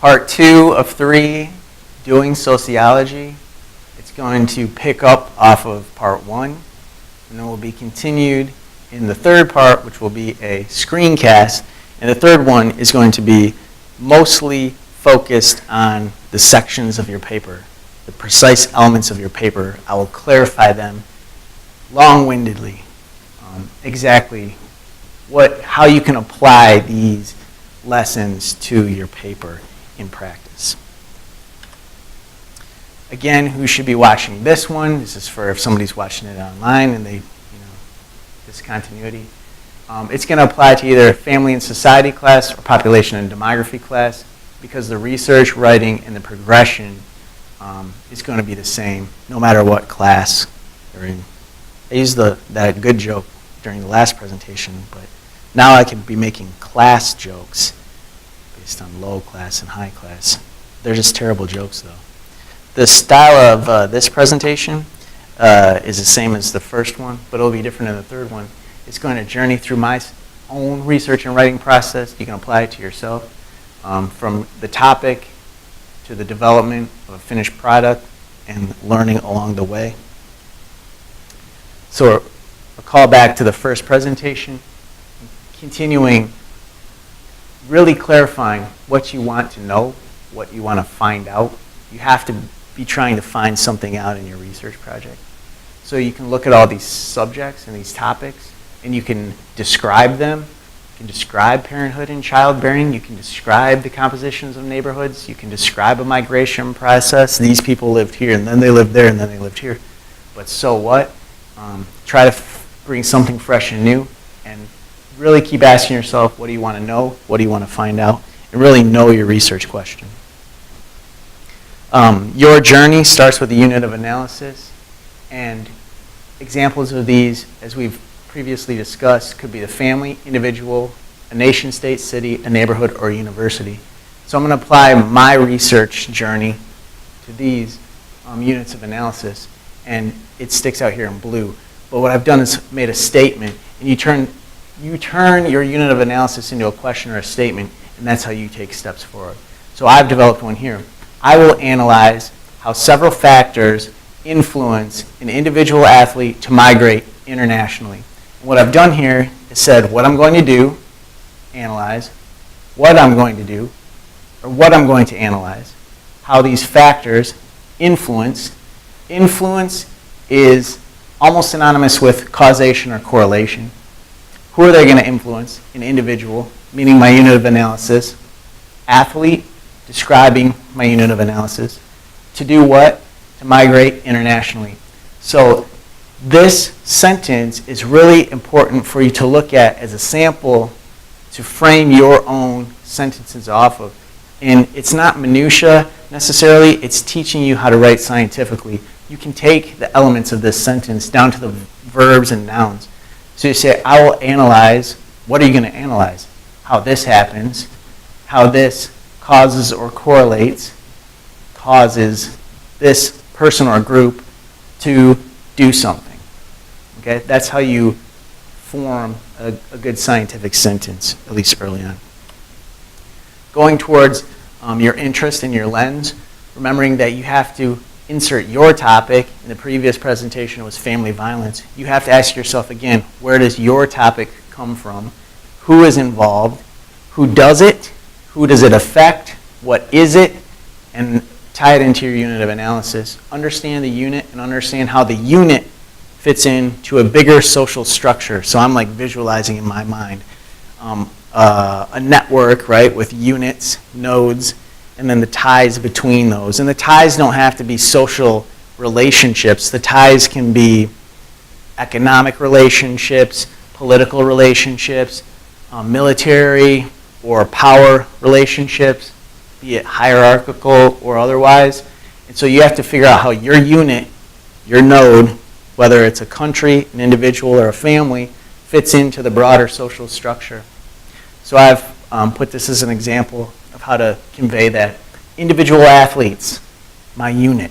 Part 2 of 3, doing sociology. It's going to pick up off of part 1, and then will be continued in the third part, which will be a screencast. And the third one is going to be mostly focused on the sections of your paper, the precise elements of your paper. I will clarify them long-windedly, exactly how you can apply these lessons to your paper in practice. Again, who should be watching this one? This is for if somebody's watching it online and they, discontinuity. It's going to apply to either family and society class or population and demography class because the research, writing, and the progression is going to be the same no matter what class you're in. I used that good joke during the last presentation, but now I can be making class jokes based on low class and high class. They're just terrible jokes, though. The style of this presentation is the same as the first one, but it'll be different in the third one. It's going to journey through my own research and writing process. You can apply it to yourself, from the topic to the development of a finished product and learning along the way. So a call back to the first presentation, continuing, really clarifying what you want to know, what you want to find out. You have to be trying to find something out in your research project. So you can look at all these subjects and these topics, and you can describe them. You can describe parenthood and childbearing. You can describe the compositions of neighborhoods. You can describe a migration process. These people lived here, and then they lived there, and then they lived here. But so what? Try to bring something fresh and new, and really keep asking yourself, what do you want to know? What do you want to find out? And really know your research question. Your journey starts with a unit of analysis, and examples of these, as we've previously discussed, could be the family, individual, a nation, state, city, a neighborhood, or a university. So I'm going to apply my research journey to these units of analysis, and it sticks out here in blue. But what I've done is made a statement, and you turn your unit of analysis into a question or a statement, and that's how you take steps forward. So I've developed one here. I will analyze how several factors influence an individual athlete to migrate internationally. And what I've done here is said what I'm going to do, analyze, what I'm going to do, or what I'm going to analyze, how these factors influence. Influence is almost synonymous with causation or correlation. Who are they going to influence? An individual, meaning my unit of analysis. Athlete, describing my unit of analysis. To do what? To migrate internationally. So this sentence is really important for you to look at as a sample to frame your own sentences off of. And it's not minutia necessarily, it's teaching you how to write scientifically. You can take the elements of this sentence down to the verbs and nouns. So you say, I will analyze. What are you going to analyze? How this happens, how this causes or correlates, causes this person or group to do something. Okay, that's how you form a good scientific sentence, at least early on. Going towards your interest and your lens, remembering that you have to insert your topic. In the previous presentation, it was family violence. You have to ask yourself again, where does your topic come from? Who is involved? Who does it? Who does it affect? What is it? And tie it into your unit of analysis. Understand the unit and understand how the unit fits into a bigger social structure. So I'm like visualizing in my mind a network, right, with units, nodes, and then the ties between those. And the ties don't have to be social relationships. The ties can be economic relationships, political relationships, military or power relationships, be it hierarchical or otherwise. And so you have to figure out how your unit, your node, whether it's a country, an individual, or a family, fits into the broader social structure. So I've put this as an example of how to convey that. Individual athletes, my unit,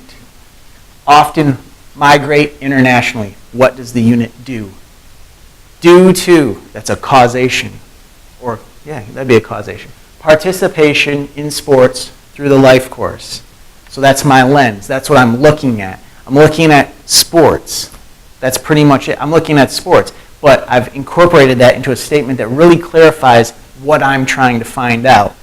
often migrate internationally. What does the unit do? Due to, that's a causation. Or, yeah, that'd be a causation. Participation in sports through the life course. So that's my lens. That's what I'm looking at. I'm looking at sports. That's pretty much it. I'm looking at sports. But I've incorporated that into a statement that really clarifies what I'm trying to find out.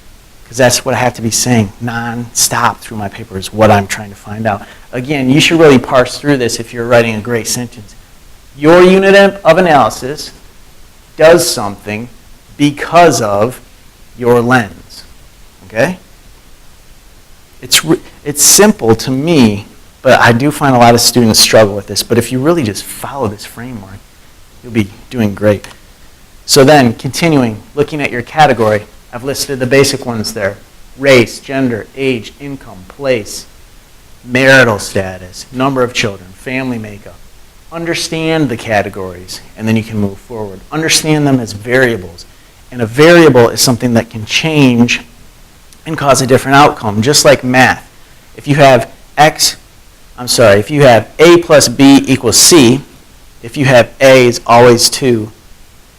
Because that's what I have to be saying non-stop through my paper is what I'm trying to find out. Again, you should really parse through this if you're writing a great sentence. Your unit of analysis does something because of your lens. Okay? It's simple to me, but I do find a lot of students struggle with this. But if you really just follow this framework, you'll be doing great. So then, continuing, looking at your category, I've listed the basic ones there. Race, gender, age, income, place, marital status, number of children, family makeup. Understand the categories, and then you can move forward. Understand them as variables. And a variable is something that can change and cause a different outcome, just like math. If you have if you have A plus B equals C, if you have A is always 2,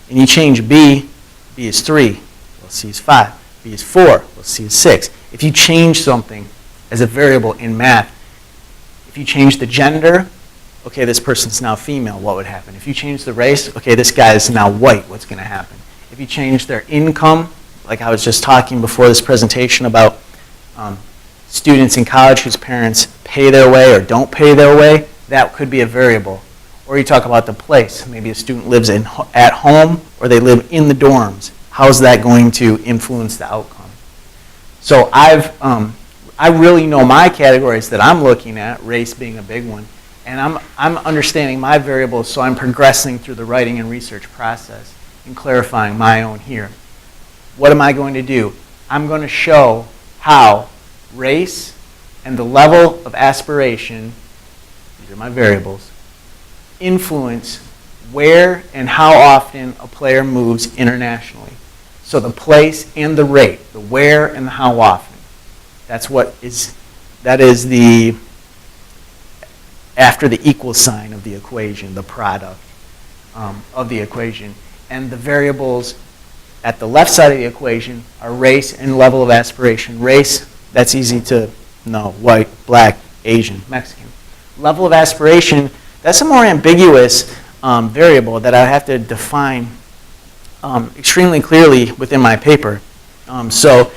and you change B, B is 3, well, C is 5, B is 4, well, C is 6. If you change something as a variable in math, if you change the gender, okay, this person's now female, what would happen? If you change the race, okay, this guy is now white, what's going to happen? If you change their income, like I was just talking before this presentation about students in college whose parents pay their way or don't pay their way, that could be a variable. Or you talk about the place. Maybe a student lives at home or they live in the dorms. How is that going to influence the outcome? So I really know my categories that I'm looking at, race being a big one, and I'm understanding my variables, so I'm progressing through the writing and research process and clarifying my own here. What am I going to do? I'm going to show how race and the level of aspiration, these are my variables, influence where and how often a player moves internationally. So the place and the rate, the where and the how often. That is the, after the equal sign of the equation, the product of the equation. And the variables at the left side of the equation are race and level of aspiration. Race, that's easy to know, white, black, Asian, Mexican. Level of aspiration, that's a more ambiguous variable that I have to define extremely clearly within my paper. So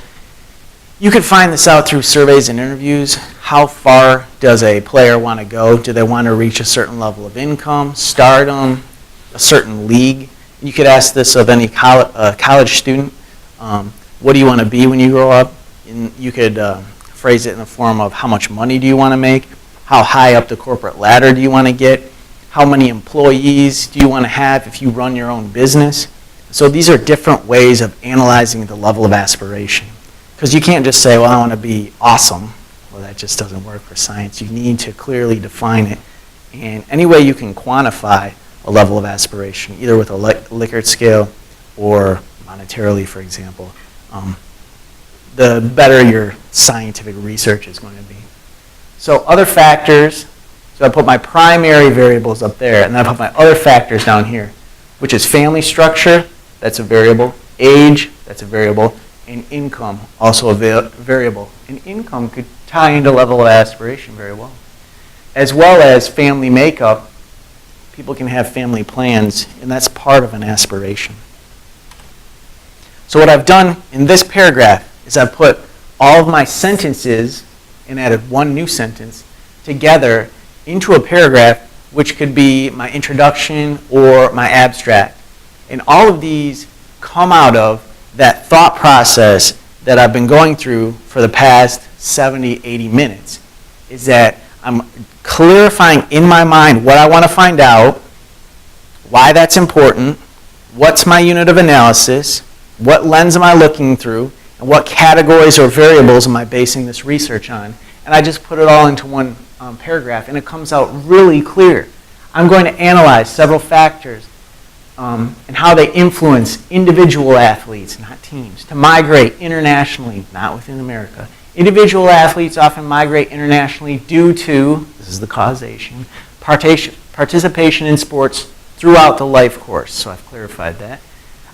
you could find this out through surveys and interviews. How far does a player want to go? Do they want to reach a certain level of income, stardom, a certain league? You could ask this of any college student. What do you want to be when you grow up? And you could phrase it in the form of how much money do you want to make? How high up the corporate ladder do you want to get? How many employees do you want to have if you run your own business? So these are different ways of analyzing the level of aspiration. Because you can't just say, well, I want to be awesome. Well, that just doesn't work for science. You need to clearly define it. And any way you can quantify a level of aspiration, either with a Likert scale or monetarily, for example, the better your scientific research is going to be. So other factors, so I put my primary variables up there, and then I put my other factors down here, which is family structure, that's a variable, age, that's a variable, and income, also a variable. And income could tie into level of aspiration very well. As well as family makeup, people can have family plans, and that's part of an aspiration. So what I've done in this paragraph is I've put all of my sentences and added one new sentence together into a paragraph, which could be my introduction or my abstract. And all of these come out of that thought process that I've been going through for the past 70, 80 minutes, is that I'm clarifying in my mind what I want to find out, why that's important, what's my unit of analysis, what lens am I looking through, and what categories or variables am I basing this research on. And I just put it all into one paragraph, and it comes out really clear. I'm going to analyze several factors and how they influence individual athletes, not teams, to migrate internationally, not within America. Individual athletes often migrate internationally due to, this is the causation, participation in sports throughout the life course. So I've clarified that.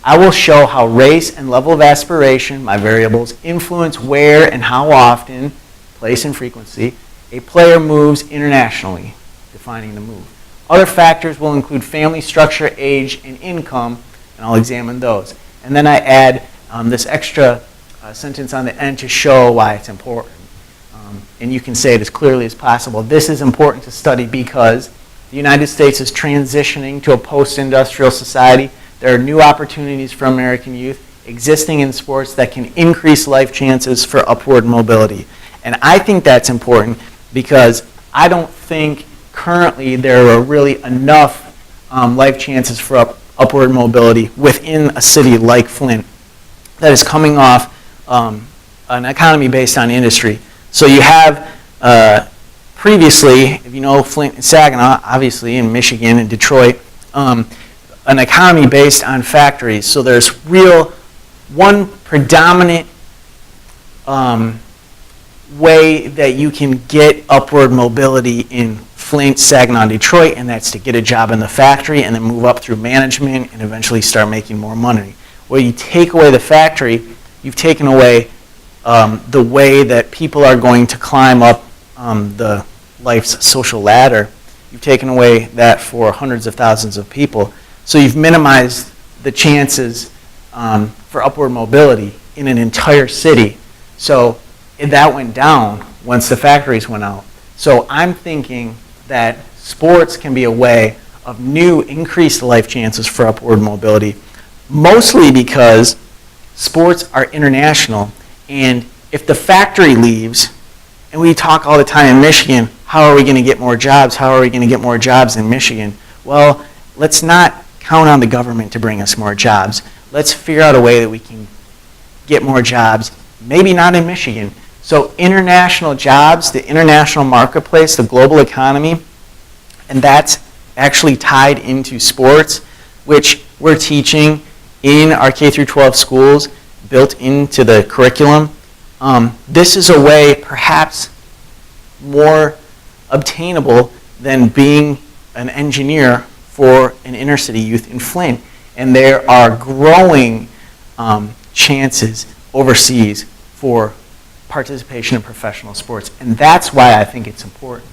I will show how race and level of aspiration, my variables, influence where and how often, place and frequency, a player moves internationally, defining the move. Other factors will include family structure, age, and income, and I'll examine those. And then I add this extra sentence on the end to show why it's important. And you can say it as clearly as possible. This is important to study because the United States is transitioning to a post-industrial society. There are new opportunities for American youth existing in sports that can increase life chances for upward mobility. And I think that's important because I don't think currently there are really enough life chances for upward mobility within a city like Flint that is coming off an economy based on industry. So you have previously, if you know Flint and Saginaw, obviously in Michigan and Detroit, an economy based on factories. So there's one predominant way that you can get upward mobility in Flint, Saginaw, and Detroit, and that's to get a job in the factory and then move up through management and eventually start making more money. Where you take away the factory, you've taken away the way that people are going to climb up the life's social ladder. You've taken away that for hundreds of thousands of people. So you've minimized the chances for upward mobility in an entire city. So that went down once the factories went out. So I'm thinking that sports can be a way of new increased life chances for upward mobility, mostly because sports are international. And if the factory leaves, and we talk all the time in Michigan, how are we going to get more jobs? How are we going to get more jobs in Michigan? Well, let's not count on the government to bring us more jobs. Let's figure out a way that we can get more jobs, maybe not in Michigan. So international jobs, the international marketplace, the global economy, and that's actually tied into sports, which we're teaching in our K through 12 schools, built into the curriculum. This is a way perhaps more obtainable than being an engineer for an inner city youth in Flint. And there are growing chances overseas for participation in professional sports. And that's why I think it's important.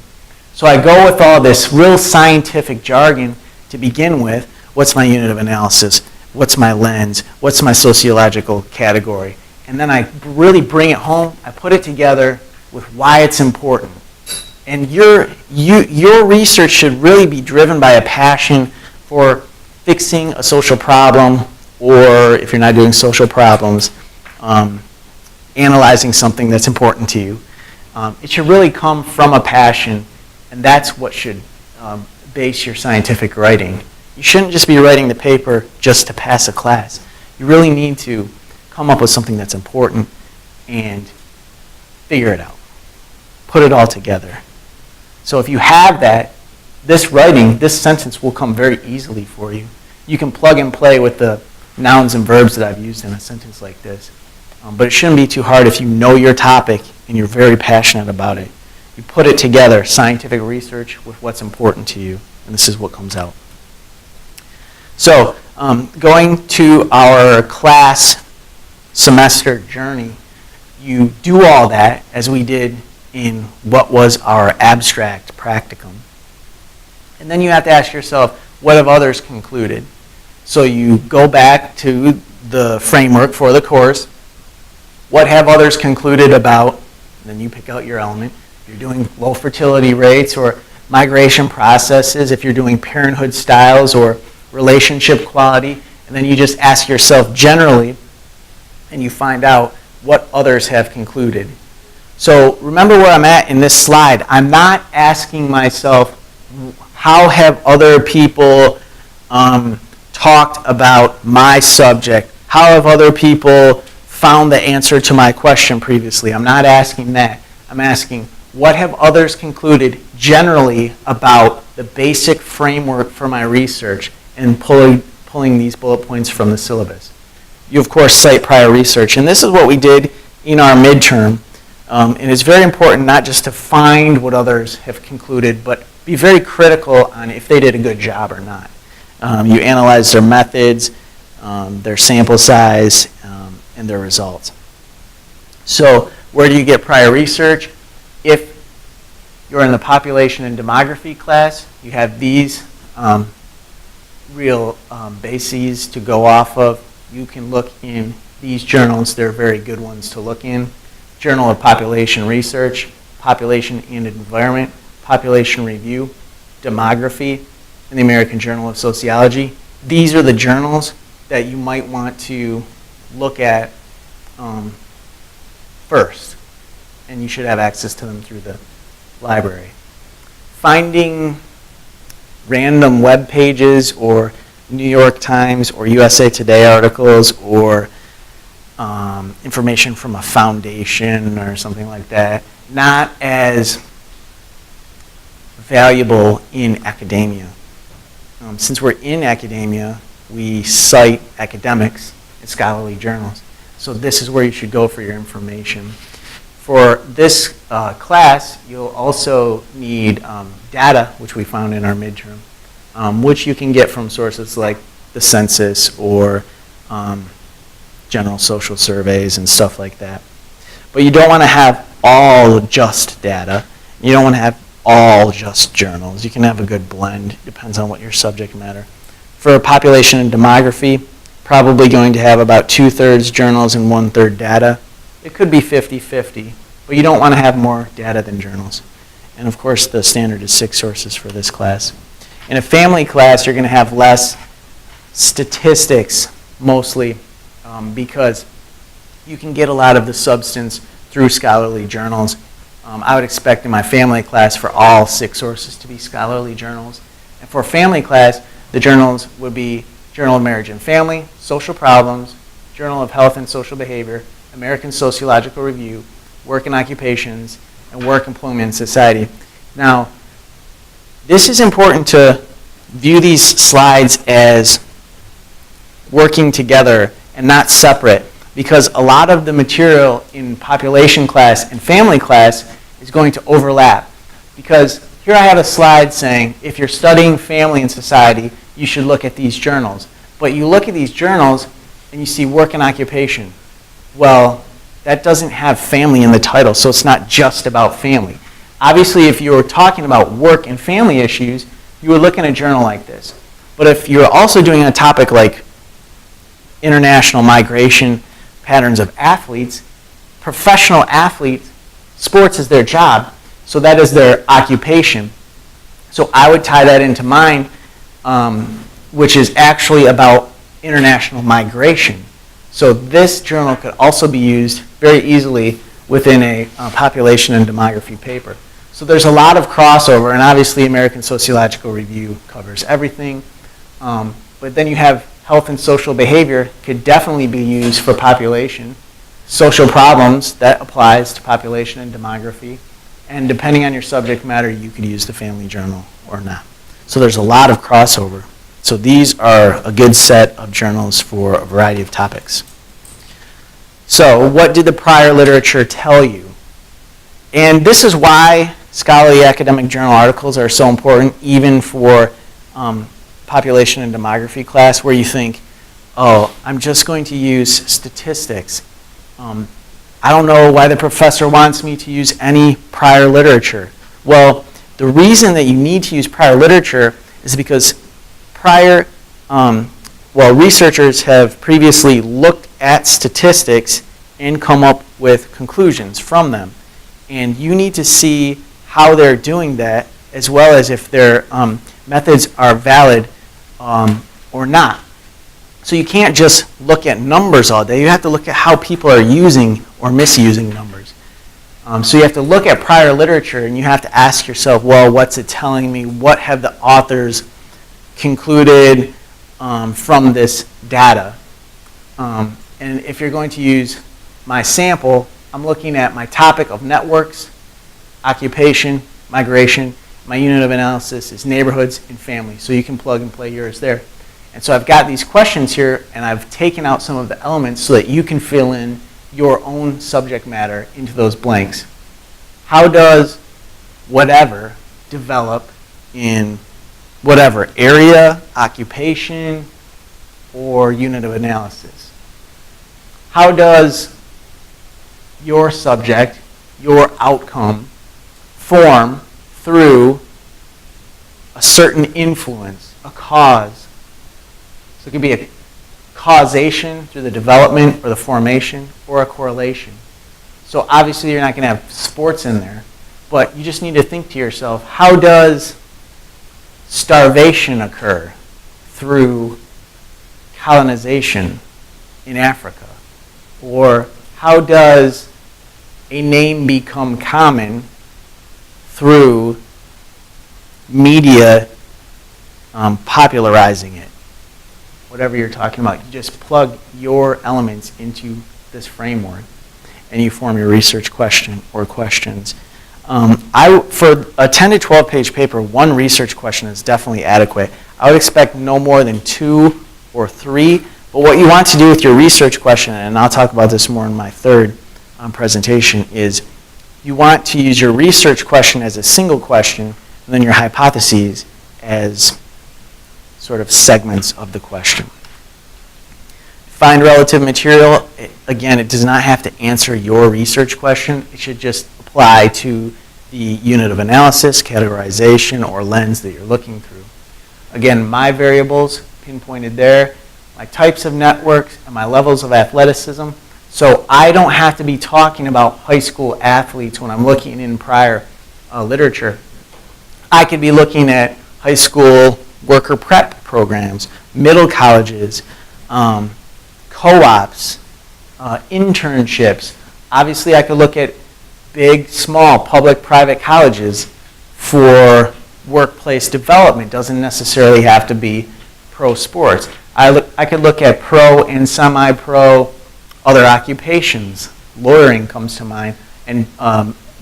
So I go with all this real scientific jargon to begin with. What's my unit of analysis? What's my lens? What's my sociological category? And then I really bring it home. I put it together with why it's important. And your research should really be driven by a passion for fixing a social problem, or if you're not doing social problems, analyzing something that's important to you. It should really come from a passion, and that's what should base your scientific writing. You shouldn't just be writing the paper just to pass a class. You really need to come up with something that's important and figure it out. Put it all together. So if you have that, this writing, this sentence will come very easily for you. You can plug and play with the nouns and verbs that I've used in a sentence like this. But it shouldn't be too hard if you know your topic and you're very passionate about it. You put it together, scientific research with what's important to you, and this is what comes out. So going to our class semester journey, you do all that as we did in what was our abstract practicum. And then you have to ask yourself, what have others concluded? So you go back to the framework for the course. What have others concluded about? And then you pick out your element. If you're doing low fertility rates or migration processes, if you're doing parenthood styles or relationship quality, and then you just ask yourself generally, and you find out what others have concluded. So remember where I'm at in this slide. I'm not asking myself, how have other people talked about my subject? How have other people found the answer to my question previously? I'm not asking that. I'm asking, what have others concluded generally about the basic framework for my research, and pulling these bullet points from the syllabus. You, of course, cite prior research. And this is what we did in our midterm. And it's very important not just to find what others have concluded, but be very critical on if they did a good job or not. You analyze their methods, their sample size, and their results. So where do you get prior research? If you're in the population and demography class, you have these real bases to go off of. You can look in these journals. They're very good ones to look in. Journal of Population Research, Population and Environment, Population Review, Demography, and the American Journal of Sociology. These are the journals that you might want to look at first, and you should have access to them through the library. Finding random web pages or New York Times or USA Today articles or information from a foundation or something like that, not as valuable in academia. Since we're in academia, we cite academics and scholarly journals. So this is where you should go for your information. For this class, you'll also need data, which we found in our midterm, which you can get from sources like the census or general social surveys and stuff like that. But you don't want to have all just data. You don't want to have all just journals. You can have a good blend. Depends on what your subject matter. For population and demography, probably going to have about 2/3 journals and 1/3 data. It could be 50-50, but you don't want to have more data than journals. And of course, the standard is 6 sources for this class. In a family class, you're going to have less statistics, mostly, because you can get a lot of the substance through scholarly journals. I would expect in my family class for all 6 sources to be scholarly journals. And for a family class, the journals would be Journal of Marriage and Family, Social Problems, Journal of Health and Social Behavior, American Sociological Review, Work and Occupations, and Work, Employment, and Society. Now, this is important to view these slides as working together and not separate, because a lot of the material in population class and family class is going to overlap. Because here I have a slide saying, if you're studying family and society, you should look at these journals. But you look at these journals and you see work and occupation. Well, that doesn't have family in the title, so it's not just about family. Obviously, if you were talking about work and family issues, you would look in a journal like this. But if you're also doing a topic like international migration patterns of athletes, professional athletes, sports is their job, so that is their occupation. So I would tie that into mine, which is actually about international migration. So this journal could also be used very easily within a population and demography paper. So there's a lot of crossover, and obviously American Sociological Review covers everything. But then you have health and social behavior could definitely be used for population. Social problems, that applies to population and demography. And depending on your subject matter, you could use the family journal or not. So there's a lot of crossover. So these are a good set of journals for a variety of topics. So what did the prior literature tell you? And this is why scholarly academic journal articles are so important, even for population and demography class, where you think, oh, I'm just going to use statistics. I don't know why the professor wants me to use any prior literature. Well, the reason that you need to use prior literature is because researchers have previously looked at statistics and come up with conclusions from them. And you need to see how they're doing that, as well as if their methods are valid or not. So you can't just look at numbers all day. You have to look at how people are using or misusing numbers. So you have to look at prior literature, and you have to ask yourself, well, what's it telling me? What have the authors concluded from this data? And if you're going to use my sample, I'm looking at my topic of networks, occupation, migration. My unit of analysis is neighborhoods and family. So you can plug and play yours there. And so I've got these questions here, and I've taken out some of the elements so that you can fill in your own subject matter into those blanks. How does whatever develop in whatever area, occupation, or unit of analysis? How does your subject, your outcome, form through a certain influence, a cause? So it could be a causation through the development or the formation, or a correlation. So obviously you're not going to have sports in there, but you just need to think to yourself, how does starvation occur through colonization in Africa? Or how does a name become common through media popularizing it? Whatever you're talking about, you just plug your elements into this framework and you form your research question or questions. For a 10 to 12 page paper, one research question is definitely adequate. I would expect no more than 2 or 3, but what you want to do with your research question, and I'll talk about this more in my third presentation, is you want to use your research question as a single question and then your hypotheses as sort of segments of the question. Find relative material. Again, it does not have to answer your research question. It should just apply to the unit of analysis, categorization, or lens that you're looking through. Again, my variables pinpointed there, my types of networks, and my levels of athleticism. So I don't have to be talking about high school athletes when I'm looking in prior literature. I could be looking at high school worker prep programs, middle colleges, co-ops, internships. Obviously, I could look at big, small, public-private colleges for workplace development. Doesn't necessarily have to be pro sports. I could look at pro and semi-pro other occupations. Lawyering comes to mind, and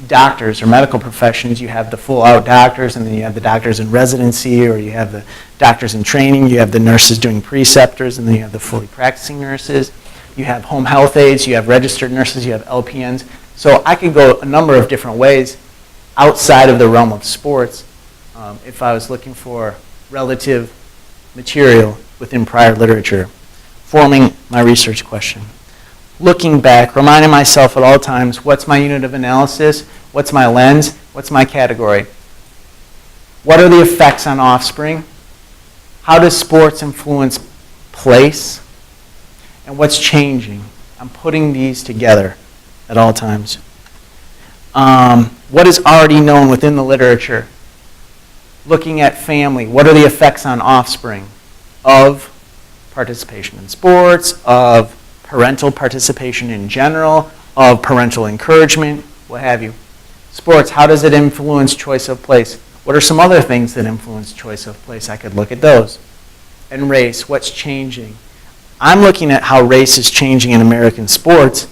doctors or medical professions. You have the full-out doctors, and then you have the doctors in residency, or you have the doctors in training. You have the nurses doing preceptors, and then you have the fully practicing nurses. You have home health aides. You have registered nurses. You have LPNs. So I could go a number of different ways outside of the realm of sports if I was looking for relative material within prior literature, forming my research question. Looking back, reminding myself at all times, what's my unit of analysis? What's my lens? What's my category? What are the effects on offspring? How does sports influence place? And what's changing? I'm putting these together at all times. What is already known within the literature? Looking at family, what are the effects on offspring of participation in sports, of parental participation in general, of parental encouragement, what have you. Sports, how does it influence choice of place? What are some other things that influence choice of place? I could look at those. And race, what's changing? I'm looking at how race is changing in American sports,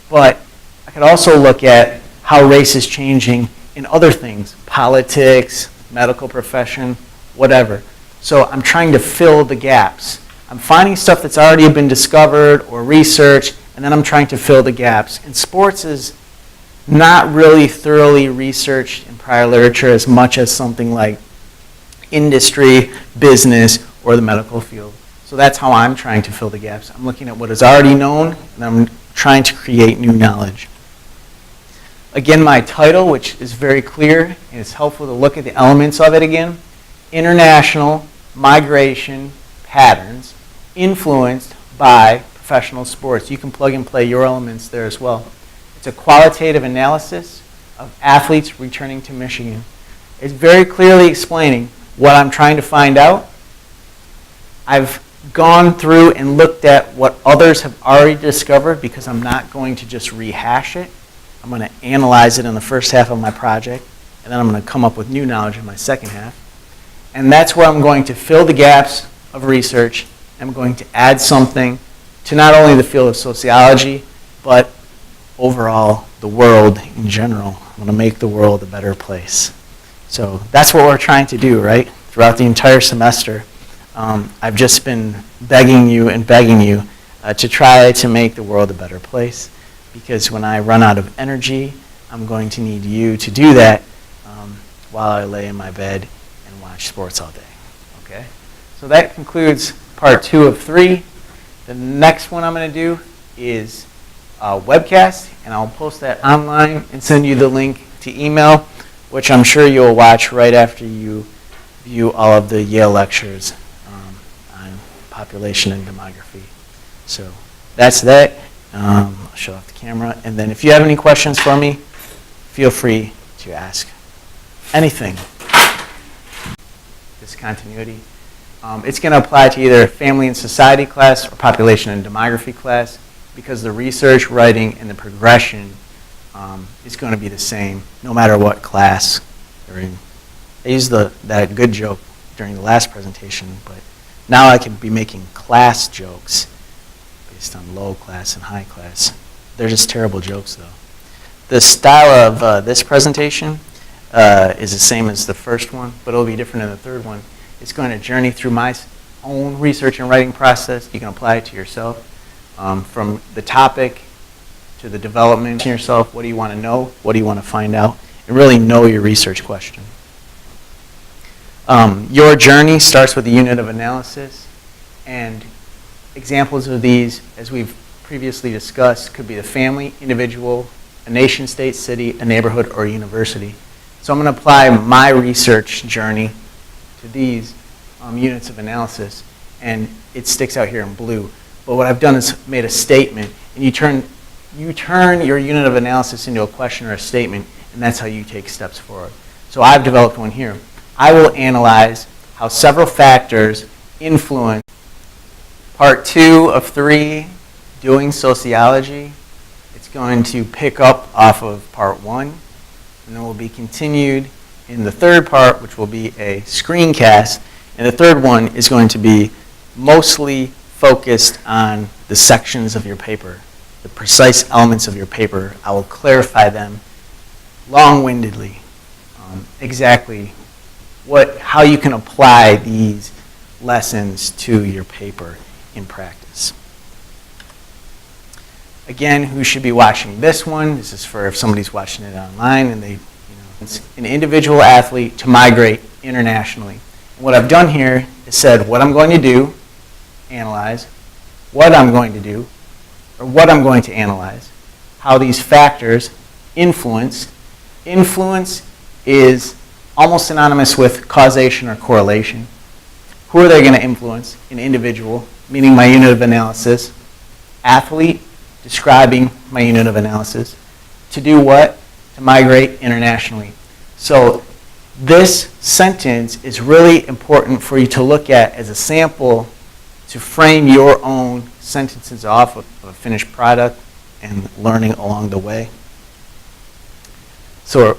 but I could also look at how race is changing in other things, politics, medical profession, whatever. So I'm trying to fill the gaps. I'm finding stuff that's already been discovered or researched, and then I'm trying to fill the gaps. And sports is not really thoroughly researched in prior literature as much as something like industry, business, or the medical field. So that's how I'm trying to fill the gaps. I'm looking at what is already known, and I'm trying to create new knowledge. Again, my title, which is very clear, and it's helpful to look at the elements of it again. International Migration Patterns Influenced by Professional Sports. You can plug and play your elements there as well. It's a qualitative analysis of athletes returning to Michigan. It's very clearly explaining what I'm trying to find out. I've gone through and looked at what others have already discovered because I'm not going to just rehash it. I'm going to analyze it in the first half of my project, and then I'm going to come up with new knowledge in my second half. And that's where I'm going to fill the gaps of research. I'm going to add something to not only the field of sociology, but overall the world in general. I'm going to make the world a better place. So that's what we're trying to do, right? Throughout the entire semester, I've just been begging you to try to make the world a better place. Because when I run out of energy, I'm going to need you to do that while I lay in my bed and watch sports all day. Okay? So that concludes part 2 of 3. The next one I'm going to do is a webcast, and I'll post that online and send you the link to email, which I'm sure you'll watch right after you view all of the Yale lectures on population and demography. So that's that. I'll shut off the camera. And then if you have any questions for me, feel free to ask anything. Discontinuity. It's going to apply to either family and society class or population and demography class, because the research, writing, and the progression is going to be the same no matter what class you're in. I used that good joke during the last presentation, but now I could be making class jokes based on low class and high class. They're just terrible jokes, though. The style of this presentation is the same as the first one, but it'll be different in the third one. It's going to journey through my own research and writing process. You can apply it to yourself, from the topic to the development to yourself. What do you want to know? What do you want to find out? And really know your research question. Your journey starts with a unit of analysis, and examples of these, as we've previously discussed, could be the family, individual, a nation, state, city, a neighborhood, or a university. So I'm going to apply my research journey to these units of analysis, and it sticks out here in blue. But what I've done is made a statement, and you turn your unit of analysis into a question or a statement, and that's how you take steps forward. So I've developed one here. I will analyze how several factors influence part 2 of 3, doing sociology. It's going to pick up off of part 1, and then will be continued in the third part, which will be a screencast. And the third one is going to be mostly focused on the sections of your paper, the precise elements of your paper. I will clarify them long-windedly, exactly how you can apply these lessons to your paper in practice. Again, who should be watching this one? This is for if somebody's watching it online and they, it's an individual athlete to migrate internationally. And what I've done here is said what I'm going to do, analyze, what I'm going to do, or what I'm going to analyze, how these factors influence. Influence is almost synonymous with causation or correlation. Who are they going to influence? An individual, meaning my unit of analysis. Athlete, describing my unit of analysis. To do what? To migrate internationally. So this sentence is really important for you to look at as a sample to frame your own sentences off of a finished product and learning along the way. So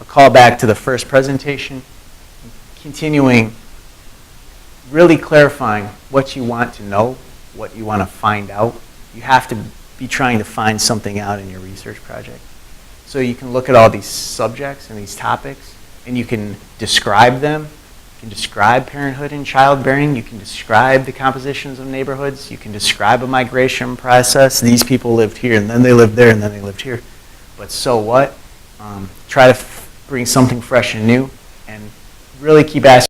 a call back to the first presentation, continuing, really clarifying what you want to know, what you want to find out. You have to be trying to find something out in your research project. So you can look at all these subjects and these topics, and you can describe them. You can describe parenthood and childbearing. You can describe the compositions of neighborhoods. You can describe a migration process. These people lived here, and then they lived there, and then they lived here. But so what? Try to bring something fresh and new, and really keep asking